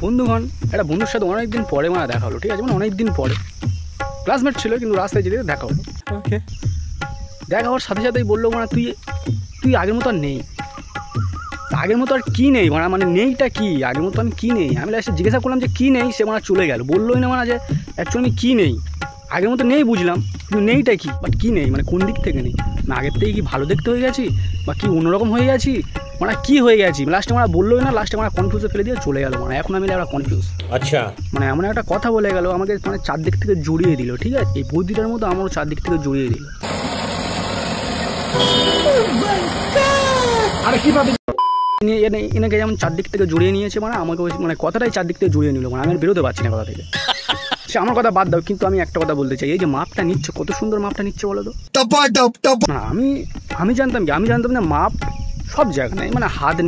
বন্ধুগণ একটা বন্ধুর সাথে অনেকদিন পরে মানে দেখা হলো, ঠিক আছে, মানে অনেকদিন পরে। ক্লাসমেট ছিল কিন্তু রাস্তায় যেতে দেখা হলো। ওকে, দেখা হওয়ার সাথে সাথেই বললো মানে তুই আগের মতো আর নেই। আগের মতো আর কী নেই মানে নেইটা কি, আগের মতো আমি কী নেই। আমি লাস্টে জিজ্ঞাসা করলাম যে কী নেই, সে মানে চলে গেল, বললোই না মানে যে অ্যাকচুয়ালি আমি কী নেই। আগের মতো নেই বুঝলাম, কিন্তু নেইটা কি, বাট কী নেই মানে কোন দিক থেকে নেই, না আগের থেকে কি ভালো দেখতে হয়ে গেছি বা কি অন্যরকম হয়ে গেছি, মানে কী হয়ে গেছি। লাস্টে আমরা বললোই না, লাস্টে আমরা কনফিউজে ফেলে দিয়ে চলে গেল। মানে এখন আমি একটা কনফিউজ। আচ্ছা, মানে এমন একটা কথা বলে গেল আমাকে, মানে চারদিক থেকে জড়িয়ে দিল, ঠিক আছে। এই বৌদিটার মতো আমারও চারদিক থেকে জড়িয়ে দিল। আরে কীভাবে এনাকে যেমন চারদিক থেকে জড়িয়ে নিয়েছে, মানে আমাকে মানে কথাটাই চারদিক থেকে জড়িয়ে নিল, মানে আমি বেরোতে পারছি না কথা থেকে। সে আমার কথা বাদ দাও, কিন্তু আমি একটা কথা বলতে চাই, এই যে মাপটা নিচ্ছে, কত সুন্দর মাপটা নিচ্ছে বলো তো। না আমি জানতাম কি, আমি জানতাম না মাপ সব জায়গা নেয়, মানে হাতে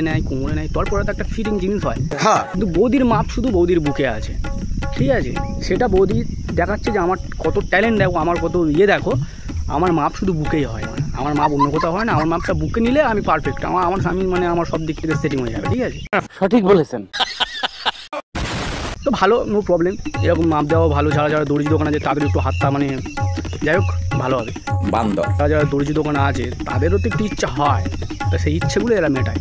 নেয়, কোমরে নেয়, তারপরে তো একটা ফিটিং জিনিস হয়। হ্যাঁ, কিন্তু বৌদির মাপ শুধু বৌদির বুকে আছে, ঠিক আছে। সেটা বৌদি দেখাচ্ছে যে আমার কত ট্যালেন্ট দেখো, আমার কত দেখো, আমার মাপ শুধু বুকেই হয়, মানে আমার মাপ অন্য কোথাও হয় না। আমার মাপটা বুকে নিলে আমি পারফেক্ট, আমার স্বামী মানে আমার সব দিক থেকে সেটিং হয়ে যাবে, ঠিক আছে। সঠিক বলেছেন। তো ভালো, নো প্রবলেম, এরকম মাপ দেওয়া ভালো। যারা দর্জি দোকান আছে তাদের একটু হাতটা মানে যাই হোক ভালো হবে। বান্দর যারা দর্জি দোকানে আছে তাদেরও তো একটু ইচ্ছা হয়, তা সেই ইচ্ছেগুলো এরা মেটায়।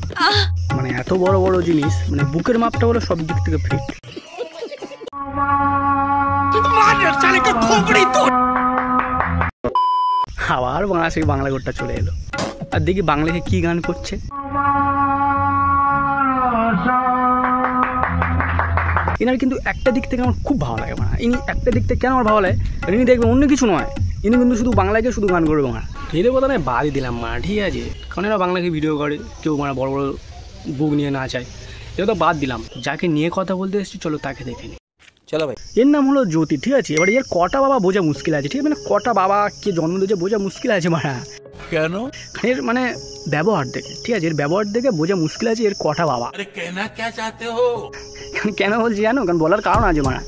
মানে এত বড় বড় জিনিস, মানে বুকের মাপটা হলো সব দিক থেকে ফিট। আবার বাংলা সেই বাংলা ঘরটা চলে এলো, আর দেখি বাংলাকে কি গান করছে। এনার কিন্তু একটা দিক থেকে আমার খুব ভালো লাগে, মানে ইনি একটা দিক থেকে কেন আমার ভালো লাগে, ইনি দেখবেন অন্য কিছু নয়, ইনি কিন্তু শুধু বাংলাকে শুধু গান করবে। মানে এদের কথা আমি বাদই দিলাম মানে, ঠিক আছে, কারণ এরা বাংলাকে ভিডিও করে, কেউ মানে বড় বড় বুক নিয়ে না চায়, এটা তো বাদ দিলাম। যাকে নিয়ে কথা বলতে এসেছি চলো তাকে দেখে নিই। চলো ভাই, এর নাম হলো জ্যোতি, ঠিক আছে। এবার এর কটা বাবা বোঝা মুশকিল আছে, ঠিক আছে, মানে কটা বাবা কে জন্ম দিয়েছে বোঝা মুশকিল আছে। মানে কেন, এর মানে ব্যবহার দেখে, ঠিক আছে, এর ব্যবহার দেখে বোঝা মুশকিল আছে এর কটা বাবা। কেন বলছি জানো, কারণ বলার কারণ আছে। মানে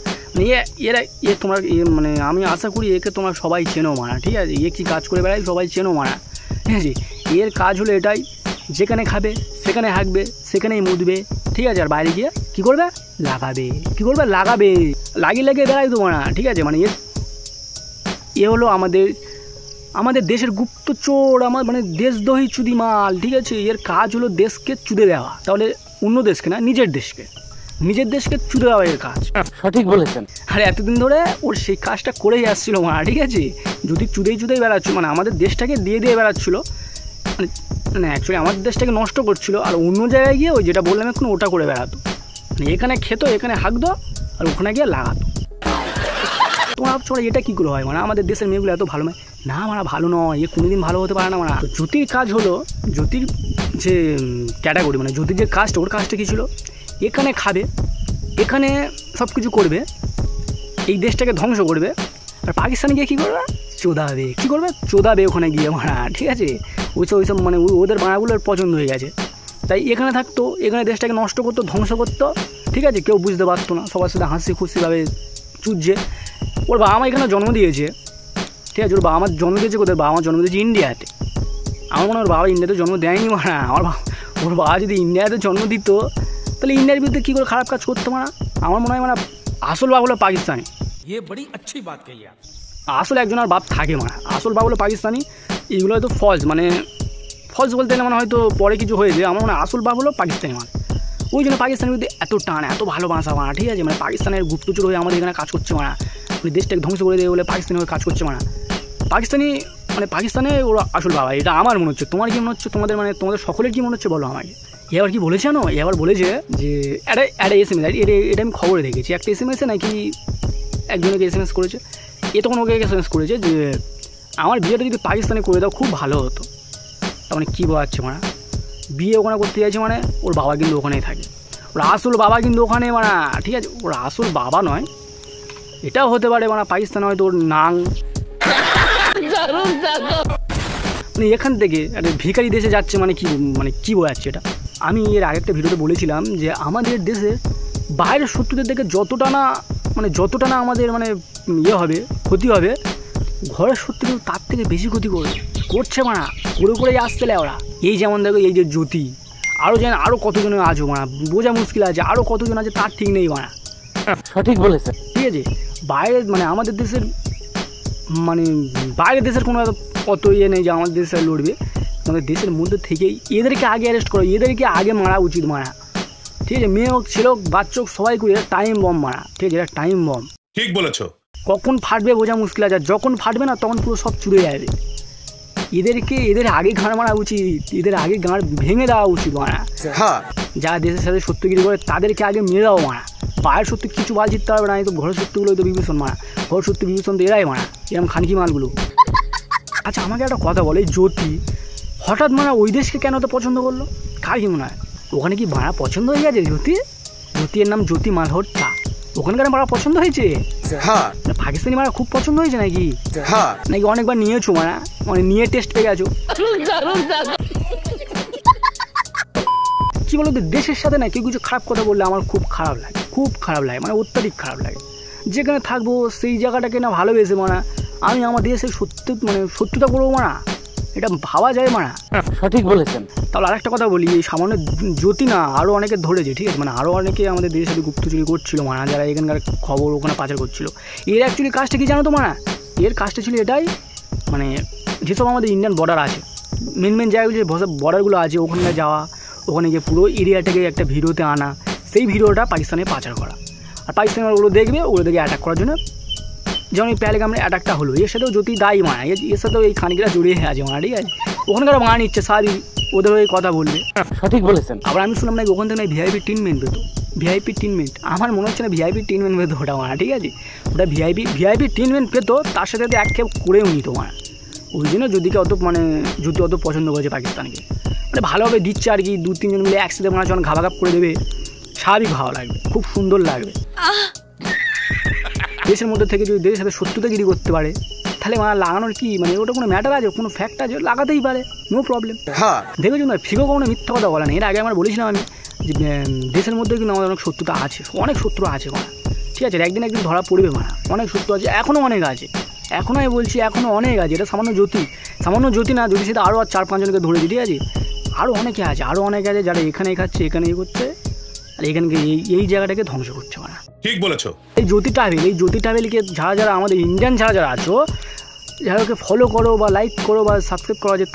এরা তোমরা মানে আমি আশা করি একে তোমরা সবাই চেনো মারা, ঠিক আছে। এ কি কাজ করে বেড়াই সবাই চেনো মারা, ঠিক আছে। এর কাজ হলো এটাই, যেখানে খাবে সেখানে হাঁকবে, সেখানেই মুদবে, ঠিক আছে। আর বাইরে গিয়ে কী করবে, লাগাবে, লাগিয়ে বেড়াই তো মারা, ঠিক আছে। মানে এ হলো আমাদের দেশের গুপ্তচোর, আমার মানে দেশদ্রোহী চুদি মাল, ঠিক আছে। এর কাজ হলো দেশকে চুদে দেওয়া, তাহলে অন্য দেশকে না, নিজের দেশকে চুদে দেওয়া এর কাজ। সঠিক বলেছেন। আর এতদিন ধরে ওর সেই কাজটা করেই আসছিল মারা, ঠিক আছে। যদি চুদেই বেড়াচ্ছিল, মানে আমাদের দেশটাকে দিয়ে বেড়াচ্ছিলো, মানে অ্যাকচুয়ালি আমাদের দেশটাকে নষ্ট করছিল। আর অন্য জায়গায় গিয়ে ওই যেটা বললাম এখন ওটা করে বেড়াতো, মানে এখানে খেত, এখানে হাঁকতো, আর ওখানে গিয়ে লাগাতো। তোমরা ভাবছো এটা কী করে হয়, মানে আমাদের দেশের মেয়েগুলো এত ভালো নয় না, মানে ভালো নয়, এ কোনোদিন ভালো হতে পারে না। মানে জ্যোতির কাজ হলো, জ্যোতির যে ক্যাটাগরি, মানে জ্যোতির যে কাজটা, ওর কাজটা কী ছিল, এখানে খাবে, এখানে সব কিছু করবে, এই দেশটাকে ধ্বংস করবে। আর পাকিস্তানে গিয়ে কী করবে, চোদাবে ওখানে গিয়ে মারা, ঠিক আছে। ওইসব মানে ওদের বাড়াগুলোর পছন্দ হয়ে গেছে, তাই এখানে থাকতো, এখানে দেশটাকে নষ্ট করতো, ধ্বংস করতো, ঠিক আছে। কেউ বুঝতে পারতো না, সবার সাথে হাসি খুশিভাবে চুজছে। ওর বাবা মা এখানে জন্ম দিয়েছে, ঠিক আছে। ওর বাবা আমার জন্ম দিয়েছে কোথায়, বাবা মা জন্ম দিয়েছে ইন্ডিয়াতে। আমার মনে হয় ওর বাবা ইন্ডিয়াতে জন্ম দেয়নি মারা। ওর বাবা যদি ইন্ডিয়াতে জন্ম দিত তাহলে ইন্ডিয়ার বিরুদ্ধে কী করে খারাপ কাজ করতো মারা। আমার মনে হয় মানে আসল বাপ হলো পাকিস্তানি। আসল একজন আর বাপ থাকে মারা, আসল বাপ হলো পাকিস্তানি। এইগুলো হয়তো ফলস, মানে ফলস বলতে গেলে মানে হয়তো পরে কিছু হয়েছে। আমার মনে হয় আসল বাপ হলো পাকিস্তানি মানে, ওই জন্য পাকিস্তানের বিরুদ্ধে এত টান, এত ভালোবাসা মারা, ঠিক আছে। মানে পাকিস্তানের গুপ্তচর হয়ে আমাদের এখানে কাজ করছে মারা, মানে দেশটাকে ধ্বংস করে দেবে বলে পাকিস্তানি হয়ে কাজ করছে মারা। পাকিস্তানে ওরা আসল বাবা, এটা আমার মনে হচ্ছে। তোমার কি মনে হচ্ছে, তোমাদের সকলের কি মনে হচ্ছে বলো আমাকে। এ আবার কি বলেছে জানো, এ আবার বলেছে যে একটা SMS, এটা আমি খবরে দেখেছি, একটা SMS-এ নাকি একজনকে SMS করেছে। এ তখন ওকে SMS করেছে যে আমার বিয়েটা যদি পাকিস্তানে করে দাও খুব ভালো হতো। তার মানে কী বোঝাচ্ছে মানে, বিয়ে ওখানে করতে চাইছে, মানে ওর বাবা কিন্তু ওখানেই থাকে, ওর আসল বাবা কিন্তু ওখানে মানে, ঠিক আছে। ওর আসল বাবা নয়, এটাও হতে পারে মানে পাকিস্তানে হয়তো ওর নাং, মানে এখান থেকে একটা ভিখারি দেশে যাচ্ছে, মানে কি বোঝাচ্ছে এটা। আমি এর আগের একটা ভিডিওতে বলেছিলাম যে আমাদের দেশে বাইরের শত্রুদের থেকে যতটা না আমাদের মানে হবে, ক্ষতি হবে, ঘরের শত্রু তার থেকে বেশি ক্ষতি করছে মানে, করেই আসতে ওরা। এই যেমন দেখো, এই যে জ্যোতি, আরও যেন আরও কতজনের আজও মারা বোঝা মুশকিল আছে, আরও কতজন আছে তার ঠিক নেই মারা। সঠিক বলেছেন। ঠিক আছে, বাইরে মানে আমাদের দেশের মানে বাইরের দেশের কোনো অত ইয়ে নেই যে আমাদের দেশে লড়বে, আমাদের দেশের মধ্যে থেকেই এদেরকে আগে অ্যারেস্ট করো, এদেরকে আগে মারা উচিত মারা। ঠিক আছে, মেয়ে হোক ছেলে হোক বাচ্চা হোক সবাই করে, এটা টাইম বম মারা। ঠিক আছে, এটা টাইম বম। ঠিক বলেছো। কখন ফাটবে বোঝা মুশকিল আছে, যখন ফাটবে না তখন পুরো সব চুড়ে যাবে। এদের আগে ঘাড় মারা উচিত, এদের আগে ঘাড় ভেঙে দেওয়া উচিত মারা। হ্যাঁ, যারা দেশের সাথে সত্যগিরি করে তাদেরকে আগে মেরে দাও মারা। বাইরের সত্যি কিছু বাল জিততে পারবে না, এই তো ঘরের সত্যগুলোই তো বিভীষণ মারা, ঘর সত্যি বিভীষণ তো এরাই মারা, এরকম খানকি মালগুলো। আচ্ছা আমাকে একটা কথা বলে, জ্যোতি হঠাৎ মারা ওই দেশকে কেন তো পছন্দ করলো, কার কি মনে হয়? ওখানে কি মারা পছন্দ হয়ে গেছে জ্যোতির নাম জ্যোতি মালহোত্রা, ওখানকার মারা পছন্দ হয়েছে? হ্যাঁ। পাকিস্তানি মারা খুব পছন্দ হয়েছে নাকি? হ্যাঁ। নাকি অনেকবার নিয়েছো মারা, মানে নিয়ে টেস্ট পেয়ে গেছো? কি বলতো, দেশের সাথে না কেউ কিছু খারাপ কথা বললে আমার খুব খারাপ লাগে, খুব খারাপ লাগে, মানে অত্যাধিক খারাপ লাগে। যেখানে থাকবো সেই জায়গাটাকে না ভালোবেসে মারা আমি আমার দেশের শত্রুতা করবো মারা, এটা ভাবা যায় মারা? সঠিক বলেছেন। তাহলে আরেকটা কথা বলি, এই সামান্য জ্যোতি না আরও অনেকে ধরেছে। ঠিক আছে, মানে আরও অনেকে আমাদের দেশের সাথে গুপ্তচুরি করছিল মারা, যারা এখানকার খবর ওখানে পাচার করছিল। এর অ্যাকচুয়ালি কাজটা কি জানো তো মারা? এর কাজটা ছিল এটাই, মানে যেসব আমাদের ইন্ডিয়ান বর্ডার আছে, মেন জায়গাগুলো যে বর্ডারগুলো আছে ওখানে যাওয়া, ওখানে গিয়ে পুরো এরিয়াটাকে একটা ভিডিওতে আনা, সেই ভিডিওটা পাকিস্তানে পাচার করা। আর পাকিস্তানি ওগুলো দেখবে, ওগুলো দেখে অ্যাটাক করার জন্য, যেমন এই প্যালেগামের অ্যাটাকটা হলো, এর সাথেও জ্যোতি দায়ী মারা, এর সাথেও এই খানিকরা জড়িয়ে আছে মারা। ঠিক আছে, ওখানকার মারা নিচ্ছে স্বাভাবিক, ওদের ওই কথা বলবে। সঠিক বলেছেন। আবার আমি শুনলাম নাকি ওখান থেকে না ভিআইপি ট্রিটমেন্ট পেতো, ভিআইপি ট্রিটমেন্ট, আমার মনে হচ্ছে না ভিআইপি ট্রিটমেন্ট পেতো ওটা মারা। ঠিক আছে, ওটা ভিআইপি ট্রিটমেন্ট পেতো, তার সাথে এক খেপ করেও নিত মারা। ওই জন্য জ্যোতিকে জ্যোতি অত পছন্দ করেছে পাকিস্তানকে, মানে ভালোভাবে দিচ্ছে আর কি, 2-3 জন মিলে একসাথে মনে হচ্ছে ঘাবাঘাপ করে দেবে, স্বাভাবিক ভালো লাগবে, খুব সুন্দর লাগবে। দেশের মধ্যে থেকে যদি দেশের সাথে শত্রুতাগিরি করতে পারে তাহলে মারা লাগানোর কি, মানে ওটা কোনো ম্যাটার আছে, কোনো ফ্যাক্ট আছে, লাগাতেই পারে, নো প্রবলেম। হ্যাঁ, দেখেছো না, ফিগো কোনো মিথ্যা কথা বলে না। এর আগে আমরা বলেছিলাম আমি যে দেশের মধ্যে কিন্তু আমাদের অনেক শত্রুতা আছে, অনেক শত্রু আছে মারা। ঠিক আছে, একদিন ধরা পড়বে মারা, অনেক শত্রু আছে, এখনও অনেক আছে, এখনও আমি বলছি এখনও অনেক আছে। এটা সামান্য জ্যোতি না, জ্যোতির সাথে আরও 4-5 জনকে ধরেছি। ঠিক আছে, আরও অনেকে আছে, যারা এখানে খাচ্ছে, এখানে করছে, আর এখানকে এই জায়গাটাকে ধ্বংস করছে মারা। ঠিক বলেছো। এই জ্যোতি ট্রাভেলকে যারা আমাদের ইন্ডিয়ান যারা আছো, যারাকে ফলো করো বা লাইক করো বা সাবস্ক্রাইব করা আছে,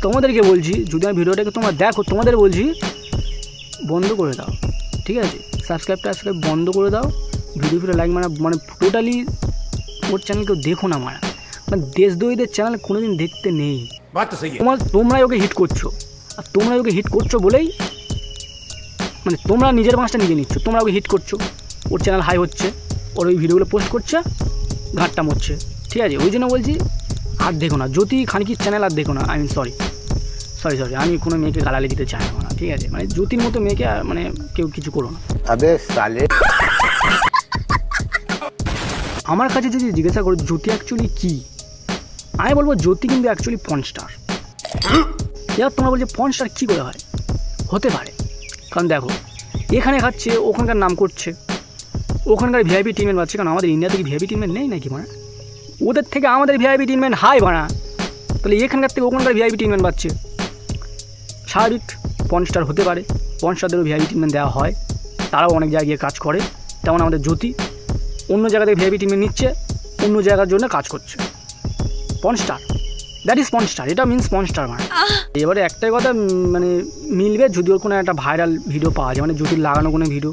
তোমাদেরকে বলছি, যদি আমি ভিডিওটাকে তোমরা দেখো, তোমাদের বলছি বন্ধ করে দাও। ঠিক আছে, সাবস্ক্রাইব বন্ধ করে দাও, ভিডিও লাইক মানে টোটালি ওর চ্যানেলকেও দেখো না মারা, মানে দেশদ্রোহীদের চ্যানেল কোনোদিন দেখতে নেই। তোমরাই ওকে হিট করছো, আর তোমরাই ওকে হিট করছো বলেই মানে তোমরা নিজের মাছটা নিজে নিচ্ছ, তোমরা ওকে হিট করছো, ওর চ্যানেল হাই হচ্ছে, ওর ওই ভিডিওগুলো পোস্ট করছে, ঘাটটা মরছে। ঠিক আছে, ওই জন্য বলছি আর দেখো না জ্যোতি খানকির চ্যানেল, আর দেখো না। সরি আমি কোনো মেয়েকে গালালি দিতে চাই না। ঠিক আছে, মানে জ্যোতির মতো মেয়েকে মানে কেউ কিছু করো না। আমার কাছে যদি জিজ্ঞাসা করো জ্যোতি অ্যাকচুয়ালি কী, আমি বলবো জ্যোতি কিন্তু অ্যাকচুয়ালি পর্ন স্টার। এবার তোমরা বলছো পর্ন স্টার কী করে হয়, হতে পারে, কারণ দেখো এখানে খাচ্ছে, ওখানকার নাম করছে, ওখানকার ভিআইপি ট্রিটমেন্ট পাচ্ছে, কারণ আমাদের ইন্ডিয়াতে কি ভিআইপি ট্রিটমেন্ট নেই নাকি মানে? ওদের থেকে আমাদের ভিআইপি ট্রিটমেন্ট হাই বানা, তাহলে এখানকার থেকে ওখানকার ভিআইপি ট্রিটমেন্ট পাচ্ছে, স্বাভাবিক পর্ন স্টার হতে পারে, পর্ন স্টারদেরও ভিআইপি ট্রিটমেন্ট দেওয়া হয়, তারাও অনেক জায়গায় গিয়ে কাজ করে। তেমন আমাদের জ্যোতি অন্য জায়গা থেকে ভিআইপি ট্রিটমেন্ট নিচ্ছে, অন্য জায়গার জন্য কাজ করছে, porn star, that is porn star, এটা মিনস পর্ন স্টার মানে। এবারে একটাই কথা মানে মিলবে যদি ওর কোনো একটা ভাইরাল ভিডিও পাওয়া যায়, মানে জ্যোতির লাগানো কোনো ভিডিও।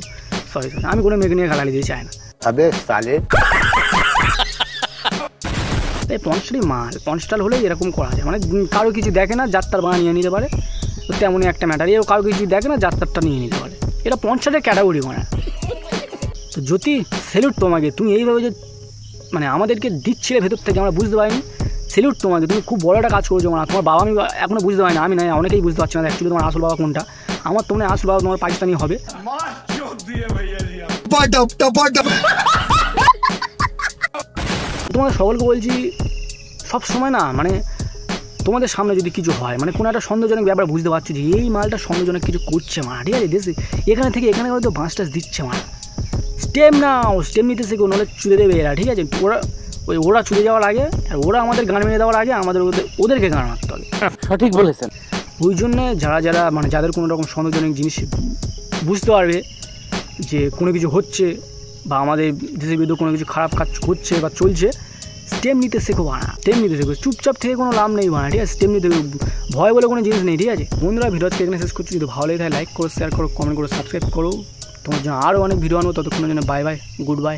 সরি আমি কোনো মেয়েকে নিয়ে গালালি দিতে চাই না। এই পর্ন স্টার হলেই এরকম করা যায়, মানে কারো কিছু দেখে না, যাত্রার বানা নিয়ে নিতে পারে, তো তেমনই একটা ম্যাটার। এও কারো কিছু দেখে না, যাত্রারটা নিয়ে নিতে পারে, এটা পর্ন স্টারের ক্যাটাগরি মানে। তো জ্যোতি স্যালুট তোমাকে, তুমি এইভাবে যে মানে আমাদেরকে দিচ্ছিলে ভেতর থেকে, আমরা বুঝতে পারিনি, স্যালুট তোমাকে, তুমি খুব বড় একটা কাজ করেছো মানে। তোমার বাবা আমি এখনও বুঝতে পারি না, আমি নয় অনেকেই বুঝতে পারছি না অ্যাকচুয়ালি তোমার আসল বাবা কোনটা। আমার তোমার আসল বাবা তোমার পাকিস্তানি হবে। তোমাদের সকলকে বলছি সব সময় না, মানে তোমাদের সামনে যদি কিছু হয়, মানে কোনো একটা সন্দেহজনক ব্যাপার বুঝতে পারছো যে এই মালটা সন্দেহজনক কিছু করছে মা, ঠিক আছে, দেশে এখানে থেকে এখানে হয়তো বাঁশ টাস দিচ্ছে মা, স্টেপ নিতে শেখো, নাহলে চুলে দেবে এরা। ঠিক আছে, ওরা চুলে যাওয়ার আগে আর ওরা আমাদের গান মেরে দেওয়ার আগে আমাদের ওদেরকে গান মারতে হবে। সঠিক বলেছেন। ওই জন্যে যারা মানে যাদের কোনো রকম সন্দেহজনক জিনিস বুঝতে পারবে যে কোনো কিছু হচ্ছে বা আমাদের দেশের বিরুদ্ধে কোনো কিছু খারাপ কাজ হচ্ছে বা চলছে, স্টেপ নিতে শেখো বানা, স্টেপ নিতে শেখো। চুপচাপ থেকে কোনো লাভ নেই বানা, ঠিক আছে? স্টেপ নিতে ভয় বলে কোনো জিনিস নেই, ঠিক আছে? বন্ধুরা, ভিডিওকে এখানে শেষ করছি। যদি ভালো লাগে তাহলে লাইক করো, শেয়ার করো, কমেন্ট করো, সাবস্ক্রাইব করো। তোমার জন্য আরও অনেক ভিডিও আনবো। ততক্ষণের জন্য বাই বাই, গুড বাই।